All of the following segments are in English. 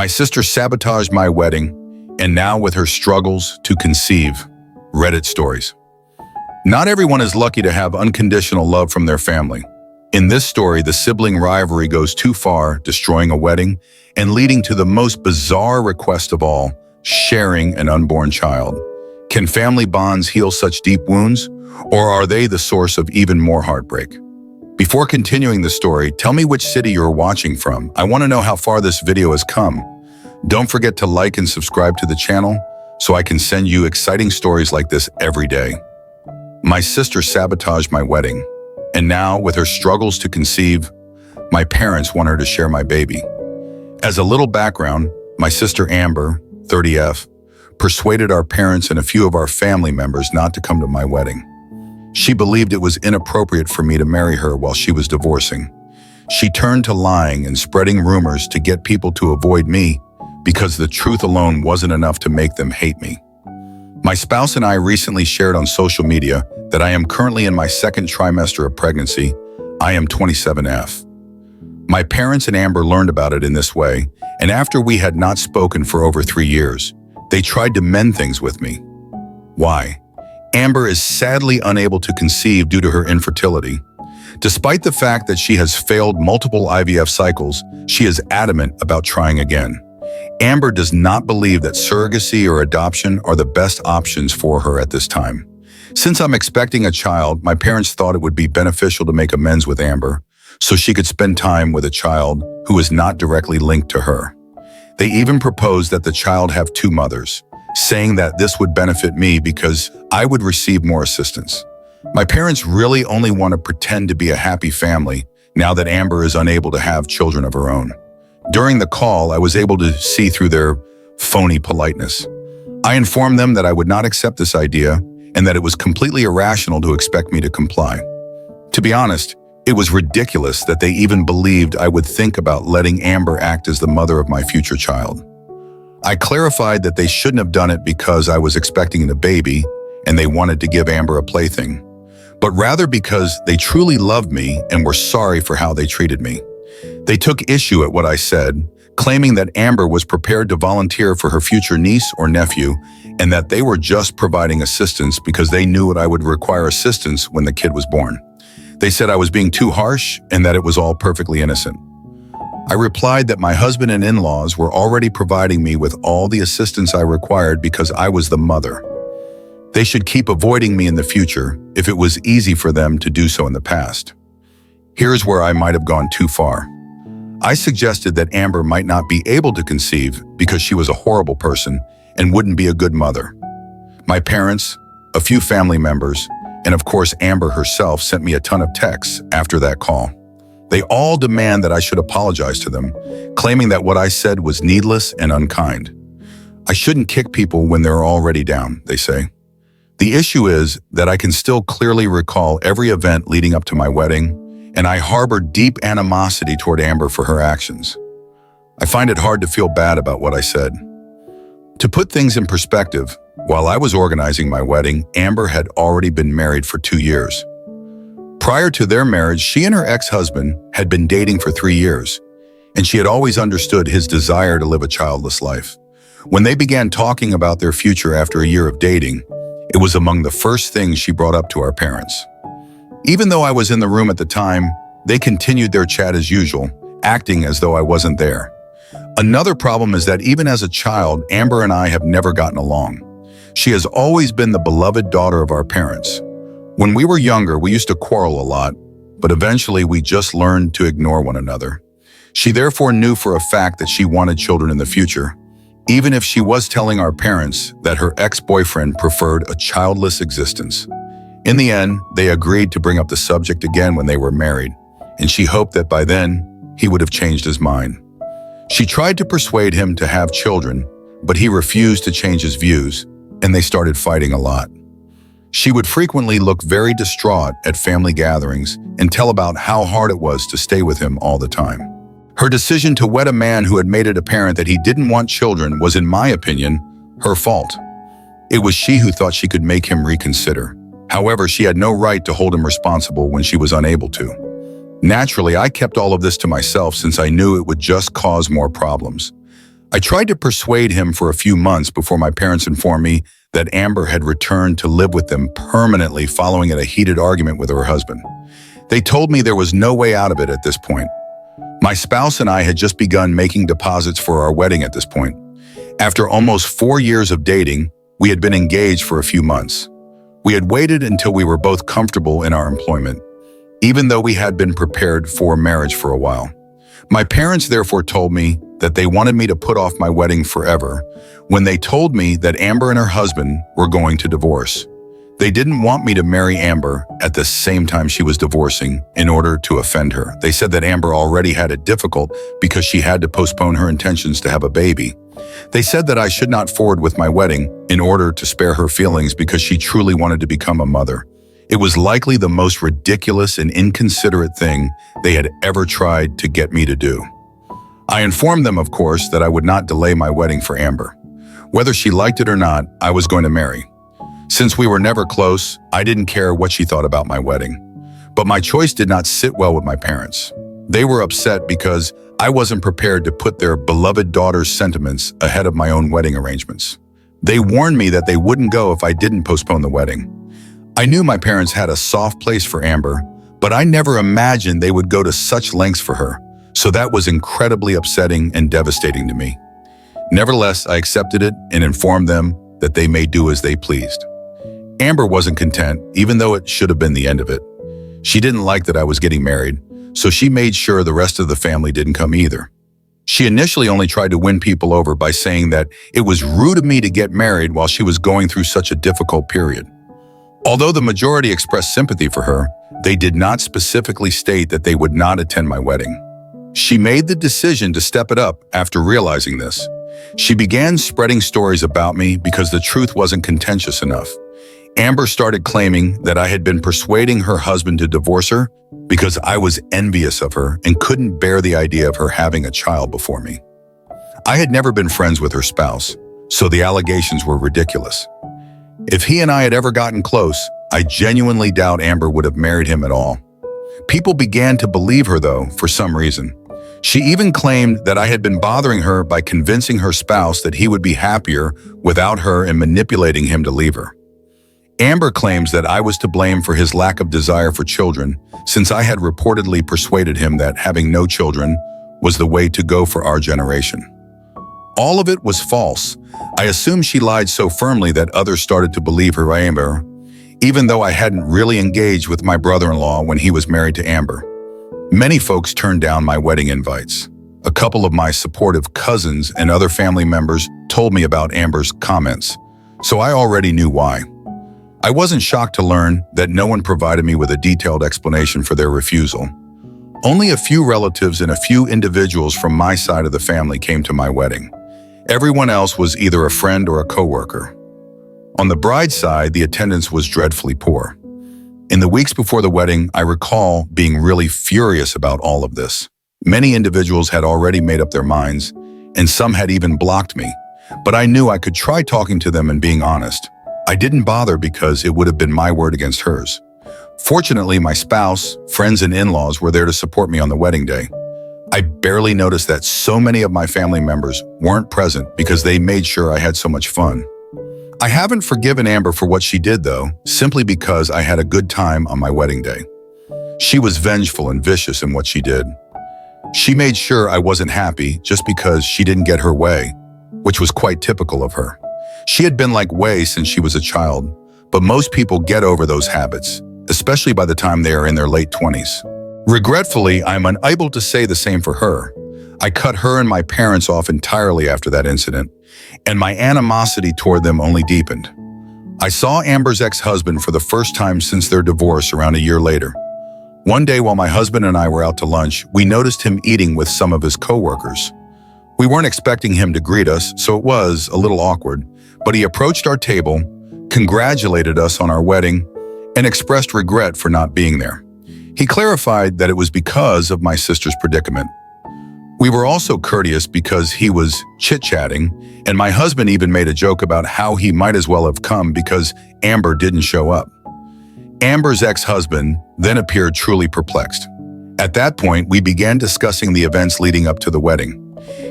My sister sabotaged my wedding, and now with her struggles to conceive. Reddit stories. Not everyone is lucky to have unconditional love from their family. In this story, the sibling rivalry goes too far, destroying a wedding and leading to the most bizarre request of all, sharing an unborn child. Can family bonds heal such deep wounds, or are they the source of even more heartbreak? Before continuing the story, tell me which city you're watching from. I want to know how far this video has come. Don't forget to like and subscribe to the channel so I can send you exciting stories like this every day. My sister sabotaged my wedding, and now, with her struggles to conceive, my parents want her to share my baby. As a little background, my sister Amber, 30F, persuaded our parents and a few of our family members not to come to my wedding. She believed it was inappropriate for me to marry her while she was divorcing. She turned to lying and spreading rumors to get people to avoid me because the truth alone wasn't enough to make them hate me. My spouse and I recently shared on social media that I am currently in my second trimester of pregnancy. I am 27F. My parents and Amber learned about it in this way, and after we had not spoken for over 3 years, they tried to mend things with me. Why? Amber is sadly unable to conceive due to her infertility. Despite the fact that she has failed multiple IVF cycles, she is adamant about trying again. Amber does not believe that surrogacy or adoption are the best options for her at this time. Since I'm expecting a child, my parents thought it would be beneficial to make amends with Amber so she could spend time with a child who is not directly linked to her. They even proposed that the child have 2 mothers, saying that this would benefit me because I would receive more assistance. My parents really only want to pretend to be a happy family now that Amber is unable to have children of her own. During the call, I was able to see through their phony politeness. I informed them that I would not accept this idea and that it was completely irrational to expect me to comply. To be honest, it was ridiculous that they even believed I would think about letting Amber act as the mother of my future child. I clarified that they shouldn't have done it because I was expecting a baby and they wanted to give Amber a plaything, but rather because they truly loved me and were sorry for how they treated me. They took issue at what I said, claiming that Amber was prepared to volunteer for her future niece or nephew and that they were just providing assistance because they knew I would require assistance when the kid was born. They said I was being too harsh and that it was all perfectly innocent. I replied that my husband and in-laws were already providing me with all the assistance I required because I was the mother. They should keep avoiding me in the future if it was easy for them to do so in the past. Here's where I might have gone too far. I suggested that Amber might not be able to conceive because she was a horrible person and wouldn't be a good mother. My parents, a few family members, and of course Amber herself sent me a ton of texts after that call. They all demand that I should apologize to them, claiming that what I said was needless and unkind. I shouldn't kick people when they're already down, they say. The issue is that I can still clearly recall every event leading up to my wedding, and I harbor deep animosity toward Amber for her actions. I find it hard to feel bad about what I said. To put things in perspective, while I was organizing my wedding, Amber had already been married for 2 years. Prior to their marriage, she and her ex-husband had been dating for 3 years, and she had always understood his desire to live a childless life. When they began talking about their future after a year of dating, it was among the first things she brought up to our parents. Even though I was in the room at the time, they continued their chat as usual, acting as though I wasn't there. Another problem is that even as a child, Amber and I have never gotten along. She has always been the beloved daughter of our parents. When we were younger, we used to quarrel a lot, but eventually we just learned to ignore one another. She therefore knew for a fact that she wanted children in the future, even if she was telling our parents that her ex-boyfriend preferred a childless existence. In the end, they agreed to bring up the subject again when they were married, and she hoped that by then, he would have changed his mind. She tried to persuade him to have children, but he refused to change his views, and they started fighting a lot. She would frequently look very distraught at family gatherings and tell about how hard it was to stay with him all the time. Her decision to wed a man who had made it apparent that he didn't want children was, in my opinion, her fault. It was she who thought she could make him reconsider. However, she had no right to hold him responsible when she was unable to. Naturally, I kept all of this to myself since I knew it would just cause more problems. I tried to persuade him for a few months before my parents informed me that Amber had returned to live with them permanently following a heated argument with her husband. They told me there was no way out of it at this point. My spouse and I had just begun making deposits for our wedding at this point. After almost 4 years of dating, we had been engaged for a few months. We had waited until we were both comfortable in our employment, even though we had been prepared for marriage for a while. My parents therefore told me that they wanted me to put off my wedding forever when they told me that Amber and her husband were going to divorce. They didn't want me to marry Amber at the same time she was divorcing in order to offend her. They said that Amber already had it difficult because she had to postpone her intentions to have a baby. They said that I should not forward with my wedding in order to spare her feelings because she truly wanted to become a mother. It was likely the most ridiculous and inconsiderate thing they had ever tried to get me to do. I informed them, of course, that I would not delay my wedding for Amber. Whether she liked it or not, I was going to marry. Since we were never close, I didn't care what she thought about my wedding. But my choice did not sit well with my parents. They were upset because I wasn't prepared to put their beloved daughter's sentiments ahead of my own wedding arrangements. They warned me that they wouldn't go if I didn't postpone the wedding. I knew my parents had a soft place for Amber, but I never imagined they would go to such lengths for her, so that was incredibly upsetting and devastating to me. Nevertheless, I accepted it and informed them that they may do as they pleased. Amber wasn't content, even though it should have been the end of it. She didn't like that I was getting married, so she made sure the rest of the family didn't come either. She initially only tried to win people over by saying that it was rude of me to get married while she was going through such a difficult period. Although the majority expressed sympathy for her, they did not specifically state that they would not attend my wedding. She made the decision to step it up after realizing this. She began spreading stories about me because the truth wasn't contentious enough. Amber started claiming that I had been persuading her husband to divorce her because I was envious of her and couldn't bear the idea of her having a child before me. I had never been friends with her spouse, so the allegations were ridiculous. If he and I had ever gotten close, I genuinely doubt Amber would have married him at all. People began to believe her, though, for some reason. She even claimed that I had been bothering her by convincing her spouse that he would be happier without her and manipulating him to leave her. Amber claims that I was to blame for his lack of desire for children, since I had reportedly persuaded him that having no children was the way to go for our generation. All of it was false. I assume she lied so firmly that others started to believe her Amber, even though I hadn't really engaged with my brother-in-law when he was married to Amber. Many folks turned down my wedding invites. A couple of my supportive cousins and other family members told me about Amber's comments, so I already knew why. I wasn't shocked to learn that no one provided me with a detailed explanation for their refusal. Only a few relatives and a few individuals from my side of the family came to my wedding. Everyone else was either a friend or a coworker. On the bride's side, the attendance was dreadfully poor. In the weeks before the wedding, I recall being really furious about all of this. Many individuals had already made up their minds, and some had even blocked me, but I knew I could try talking to them and being honest. I didn't bother because it would have been my word against hers. Fortunately, my spouse, friends, and in-laws were there to support me on the wedding day. I barely noticed that so many of my family members weren't present because they made sure I had so much fun. I haven't forgiven Amber for what she did, though, simply because I had a good time on my wedding day. She was vengeful and vicious in what she did. She made sure I wasn't happy just because she didn't get her way, which was quite typical of her. She had been like way since she was a child, but most people get over those habits, especially by the time they are in their late 20s. Regretfully, I'm unable to say the same for her. I cut her and my parents off entirely after that incident, and my animosity toward them only deepened. I saw Amber's ex-husband for the first time since their divorce around a year later. One day while my husband and I were out to lunch, we noticed him eating with some of his coworkers. We weren't expecting him to greet us, so it was a little awkward, but he approached our table, congratulated us on our wedding, and expressed regret for not being there. He clarified that it was because of my sister's predicament. We were also courteous because he was chit-chatting, and my husband even made a joke about how he might as well have come because Amber didn't show up. Amber's ex-husband then appeared truly perplexed. At that point, we began discussing the events leading up to the wedding.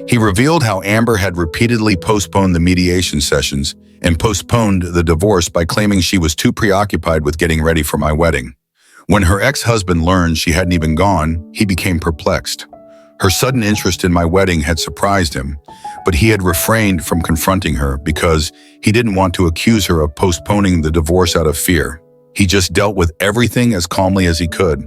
He revealed how Amber had repeatedly postponed the mediation sessions and postponed the divorce by claiming she was too preoccupied with getting ready for my wedding. When her ex-husband learned she hadn't even gone, he became perplexed. Her sudden interest in my wedding had surprised him, but he had refrained from confronting her because he didn't want to accuse her of postponing the divorce out of fear. He just dealt with everything as calmly as he could.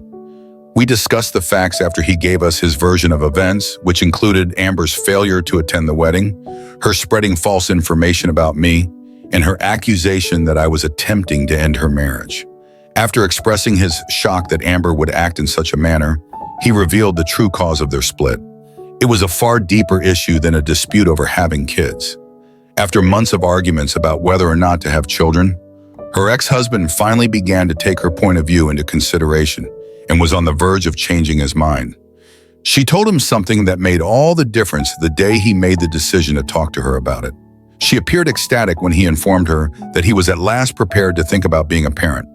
We discussed the facts after he gave us his version of events, which included Amber's failure to attend the wedding, her spreading false information about me, and her accusation that I was attempting to end her marriage. After expressing his shock that Amber would act in such a manner, he revealed the true cause of their split. It was a far deeper issue than a dispute over having kids. After months of arguments about whether or not to have children, her ex-husband finally began to take her point of view into consideration and was on the verge of changing his mind. She told him something that made all the difference the day he made the decision to talk to her about it. She appeared ecstatic when he informed her that he was at last prepared to think about being a parent.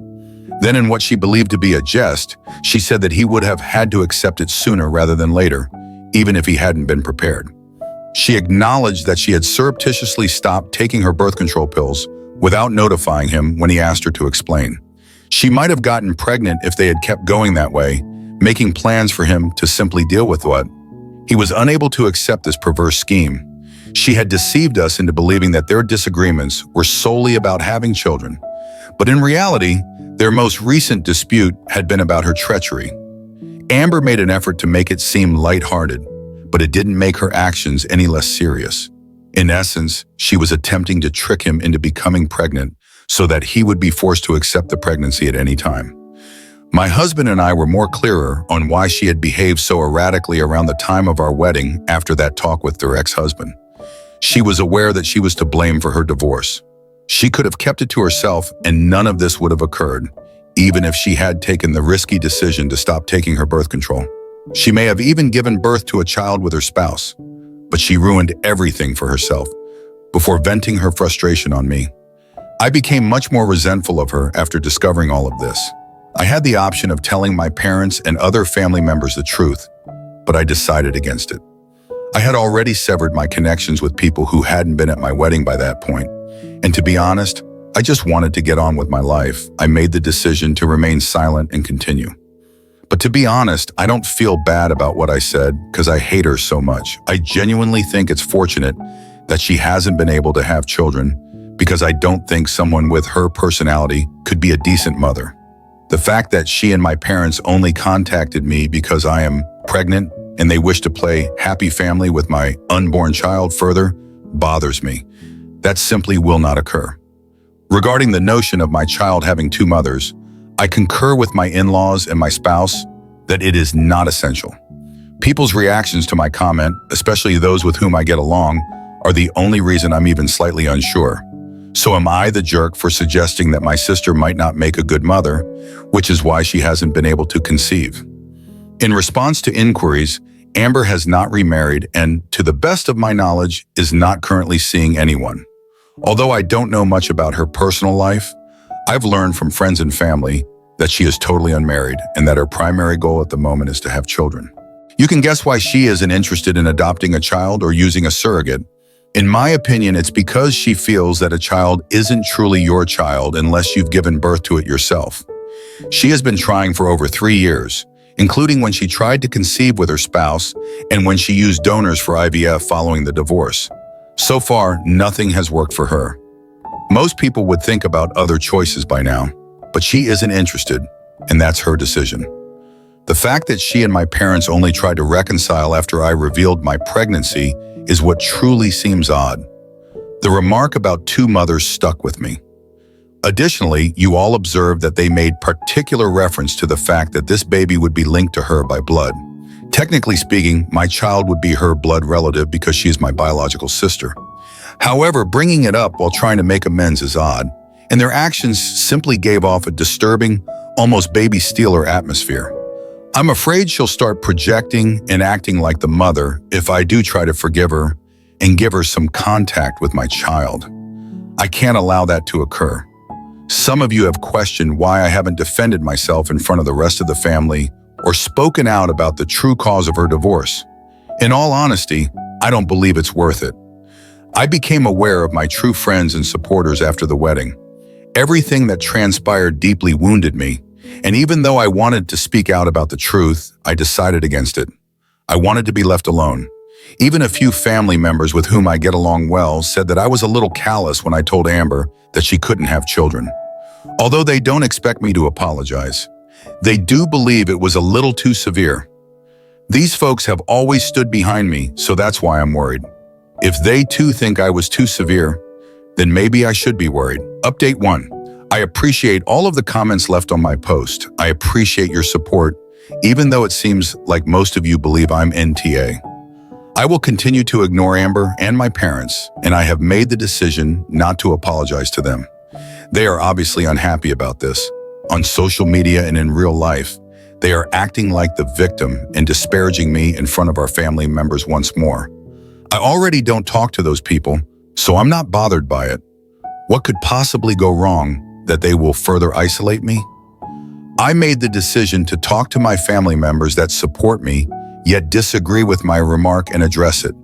Then, in what she believed to be a jest, she said that he would have had to accept it sooner rather than later, even if he hadn't been prepared. She acknowledged that she had surreptitiously stopped taking her birth control pills without notifying him when he asked her to explain. She might have gotten pregnant if they had kept going that way, making plans for him to simply deal with what. He was unable to accept this perverse scheme. She had deceived us into believing that their disagreements were solely about having children. But in reality, their most recent dispute had been about her treachery. Amber made an effort to make it seem lighthearted, but it didn't make her actions any less serious. In essence, she was attempting to trick him into becoming pregnant so that he would be forced to accept the pregnancy at any time. My husband and I were more clearer on why she had behaved so erratically around the time of our wedding after that talk with her ex-husband. She was aware that she was to blame for her divorce. She could have kept it to herself and none of this would have occurred, even if she had taken the risky decision to stop taking her birth control. She may have even given birth to a child with her spouse, but she ruined everything for herself before venting her frustration on me. I became much more resentful of her after discovering all of this. I had the option of telling my parents and other family members the truth, but I decided against it. I had already severed my connections with people who hadn't been at my wedding by that point, and to be honest, I just wanted to get on with my life. I made the decision to remain silent and continue. But to be honest, I don't feel bad about what I said because I hate her so much. I genuinely think it's fortunate that she hasn't been able to have children because I don't think someone with her personality could be a decent mother. The fact that she and my parents only contacted me because I am pregnant and they wish to play happy family with my unborn child further bothers me. That simply will not occur. Regarding the notion of my child having two mothers, I concur with my in-laws and my spouse that it is not essential. People's reactions to my comment, especially those with whom I get along, are the only reason I'm even slightly unsure. So am I the jerk for suggesting that my sister might not make a good mother, which is why she hasn't been able to conceive? In response to inquiries, Amber has not remarried and, to the best of my knowledge, is not currently seeing anyone. Although I don't know much about her personal life, I've learned from friends and family that she is totally unmarried and that her primary goal at the moment is to have children. You can guess why she isn't interested in adopting a child or using a surrogate. In my opinion, it's because she feels that a child isn't truly your child unless you've given birth to it yourself. She has been trying for over 3 years, including when she tried to conceive with her spouse and when she used donors for IVF following the divorce. So far, nothing has worked for her. Most people would think about other choices by now, but she isn't interested, and that's her decision. The fact that she and my parents only tried to reconcile after I revealed my pregnancy is what truly seems odd. The remark about two mothers stuck with me. Additionally, you all observed that they made particular reference to the fact that this baby would be linked to her by blood. Technically speaking, my child would be her blood relative because she is my biological sister. However, bringing it up while trying to make amends is odd, and their actions simply gave off a disturbing, almost baby stealer atmosphere. I'm afraid she'll start projecting and acting like the mother if I do try to forgive her and give her some contact with my child. I can't allow that to occur. Some of you have questioned why I haven't defended myself in front of the rest of the family or spoken out about the true cause of her divorce. In all honesty, I don't believe it's worth it. I became aware of my true friends and supporters after the wedding. Everything that transpired deeply wounded me, and even though I wanted to speak out about the truth, I decided against it. I wanted to be left alone. Even a few family members with whom I get along well said that I was a little callous when I told Amber that she couldn't have children. Although they don't expect me to apologize, they do believe it was a little too severe. These folks have always stood behind me, so that's why I'm worried. If they too think I was too severe, then maybe I should be worried. Update 1. I appreciate all of the comments left on my post. I appreciate your support, even though it seems like most of you believe I'm NTA. I will continue to ignore Amber and my parents, and I have made the decision not to apologize to them. They are obviously unhappy about this. On social media and in real life, they are acting like the victim and disparaging me in front of our family members once more. I already don't talk to those people, so I'm not bothered by it. What could possibly go wrong that they will further isolate me? I made the decision to talk to my family members that support me, yet disagree with my remark and address it.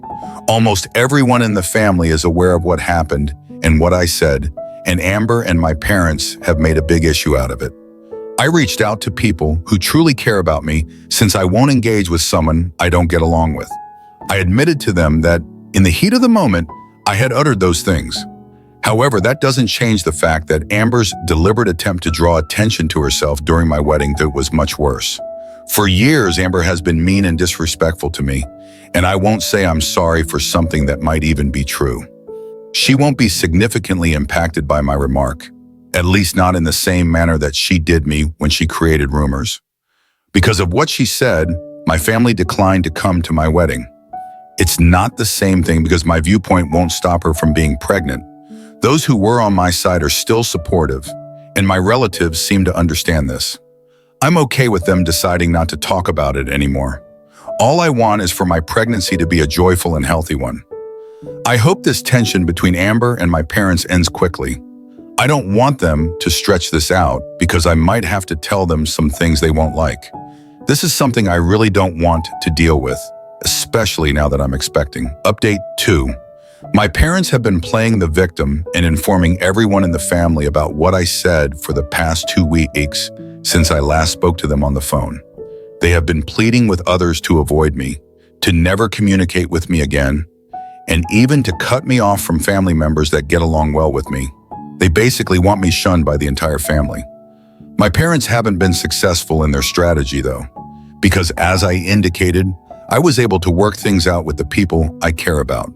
Almost everyone in the family is aware of what happened and what I said, and Amber and my parents have made a big issue out of it. I reached out to people who truly care about me since I won't engage with someone I don't get along with. I admitted to them that, in the heat of the moment, I had uttered those things. However, that doesn't change the fact that Amber's deliberate attempt to draw attention to herself during my wedding was much worse. For years, Amber has been mean and disrespectful to me, and I won't say I'm sorry for something that might even be true. She won't be significantly impacted by my remark, at least not in the same manner that she did me when she created rumors. Because of what she said, my family declined to come to my wedding. It's not the same thing because my viewpoint won't stop her from being pregnant. Those who were on my side are still supportive, and my relatives seem to understand this. I'm okay with them deciding not to talk about it anymore. All I want is for my pregnancy to be a joyful and healthy one. I hope this tension between Amber and my parents ends quickly. I don't want them to stretch this out because I might have to tell them some things they won't like. This is something I really don't want to deal with, especially now that I'm expecting. Update 2. My parents have been playing the victim and informing everyone in the family about what I said for the past 2 weeks since I last spoke to them on the phone. They have been pleading with others to avoid me, to never communicate with me again, and even to cut me off from family members that get along well with me. They basically want me shunned by the entire family. My parents haven't been successful in their strategy though, because as I indicated, I was able to work things out with the people I care about.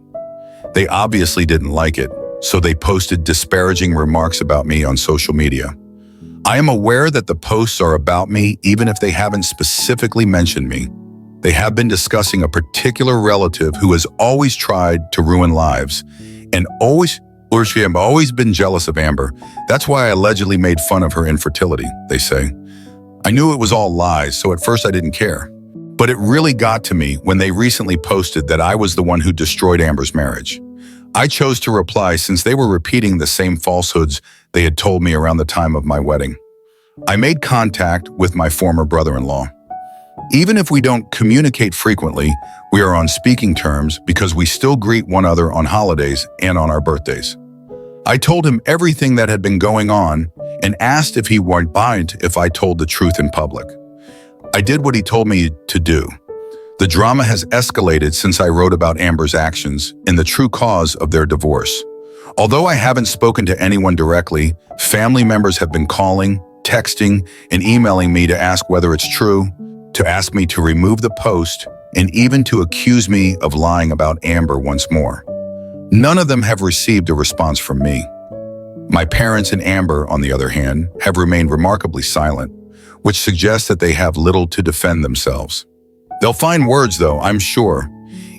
They obviously didn't like it, so they posted disparaging remarks about me on social media. I am aware that the posts are about me even if they haven't specifically mentioned me. They have been discussing a particular relative who has always tried to ruin lives and always been jealous of Amber. That's why I allegedly made fun of her infertility, they say. I knew it was all lies, so at first I didn't care. But it really got to me when they recently posted that I was the one who destroyed Amber's marriage. I chose to reply since they were repeating the same falsehoods they had told me around the time of my wedding. I made contact with my former brother-in-law. Even if we don't communicate frequently, we are on speaking terms because we still greet one another on holidays and on our birthdays. I told him everything that had been going on and asked if he wouldn't mind if I told the truth in public. I did what he told me to do. The drama has escalated since I wrote about Amber's actions and the true cause of their divorce. Although I haven't spoken to anyone directly, family members have been calling, texting, and emailing me to ask whether it's true, to ask me to remove the post, and even to accuse me of lying about Amber once more. None of them have received a response from me. My parents and Amber, on the other hand, have remained remarkably silent, which suggests that they have little to defend themselves. They'll find words, though, I'm sure.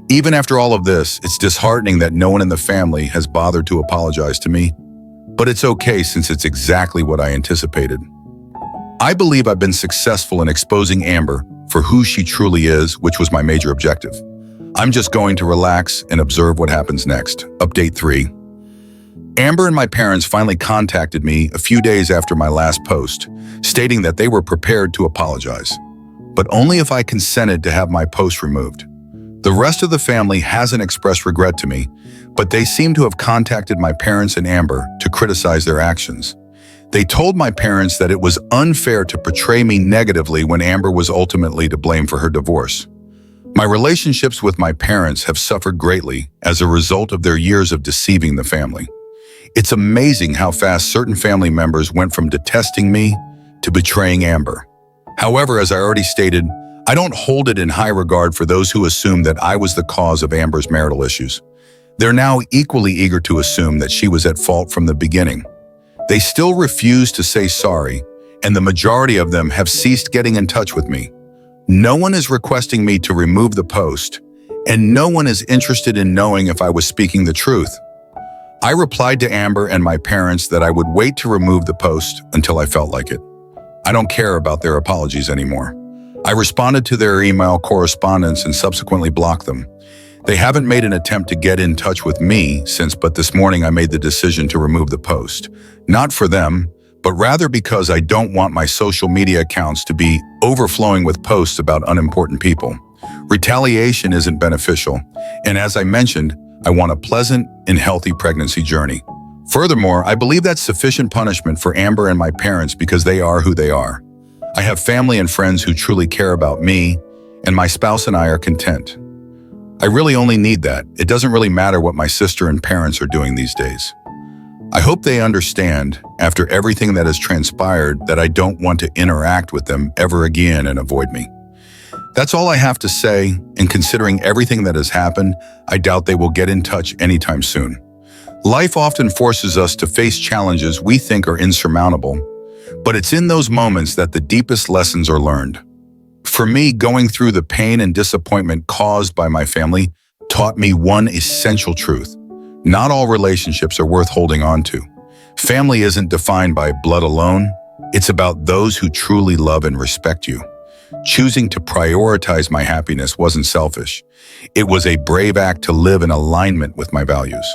Even after all of this, it's disheartening that no one in the family has bothered to apologize to me. But it's okay since it's exactly what I anticipated. I believe I've been successful in exposing Amber for who she truly is, which was my major objective. I'm just going to relax and observe what happens next. Update 3. Amber and my parents finally contacted me a few days after my last post, stating that they were prepared to apologize, but only if I consented to have my post removed. The rest of the family hasn't expressed regret to me, but they seem to have contacted my parents and Amber to criticize their actions. They told my parents that it was unfair to portray me negatively when Amber was ultimately to blame for her divorce. My relationships with my parents have suffered greatly as a result of their years of deceiving the family. It's amazing how fast certain family members went from detesting me to betraying Amber. However, as I already stated, I don't hold it in high regard for those who assume that I was the cause of Amber's marital issues. They're now equally eager to assume that she was at fault from the beginning. They still refuse to say sorry, and the majority of them have ceased getting in touch with me. No one is requesting me to remove the post, and no one is interested in knowing if I was speaking the truth. I replied to Amber and my parents that I would wait to remove the post until I felt like it. I don't care about their apologies anymore. I responded to their email correspondence and subsequently blocked them. They haven't made an attempt to get in touch with me since, but this morning I made the decision to remove the post. Not for them, but rather because I don't want my social media accounts to be overflowing with posts about unimportant people. Retaliation isn't beneficial, and as I mentioned, I want a pleasant and healthy pregnancy journey. Furthermore, I believe that's sufficient punishment for Amber and my parents because they are who they are. I have family and friends who truly care about me, and my spouse and I are content. I really only need that. It doesn't really matter what my sister and parents are doing these days. I hope they understand, after everything that has transpired, that I don't want to interact with them ever again and avoid me. That's all I have to say, and considering everything that has happened, I doubt they will get in touch anytime soon. Life often forces us to face challenges we think are insurmountable, but it's in those moments that the deepest lessons are learned. For me, going through the pain and disappointment caused by my family taught me one essential truth. Not all relationships are worth holding on to. Family isn't defined by blood alone. It's about those who truly love and respect you. Choosing to prioritize my happiness wasn't selfish. It was a brave act to live in alignment with my values.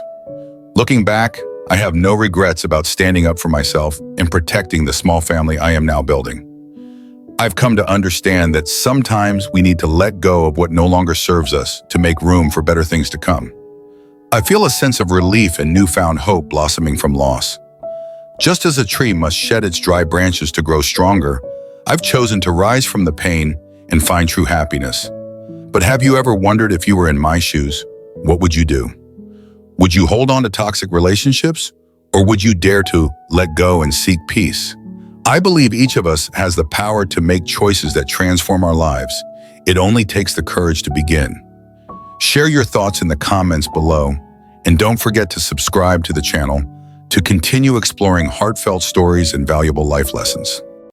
Looking back, I have no regrets about standing up for myself and protecting the small family I am now building. I've come to understand that sometimes we need to let go of what no longer serves us to make room for better things to come. I feel a sense of relief and newfound hope blossoming from loss. Just as a tree must shed its dry branches to grow stronger, I've chosen to rise from the pain and find true happiness. But have you ever wondered, if you were in my shoes, what would you do? Would you hold on to toxic relationships, or would you dare to let go and seek peace? I believe each of us has the power to make choices that transform our lives. It only takes the courage to begin. Share your thoughts in the comments below, and don't forget to subscribe to the channel to continue exploring heartfelt stories and valuable life lessons.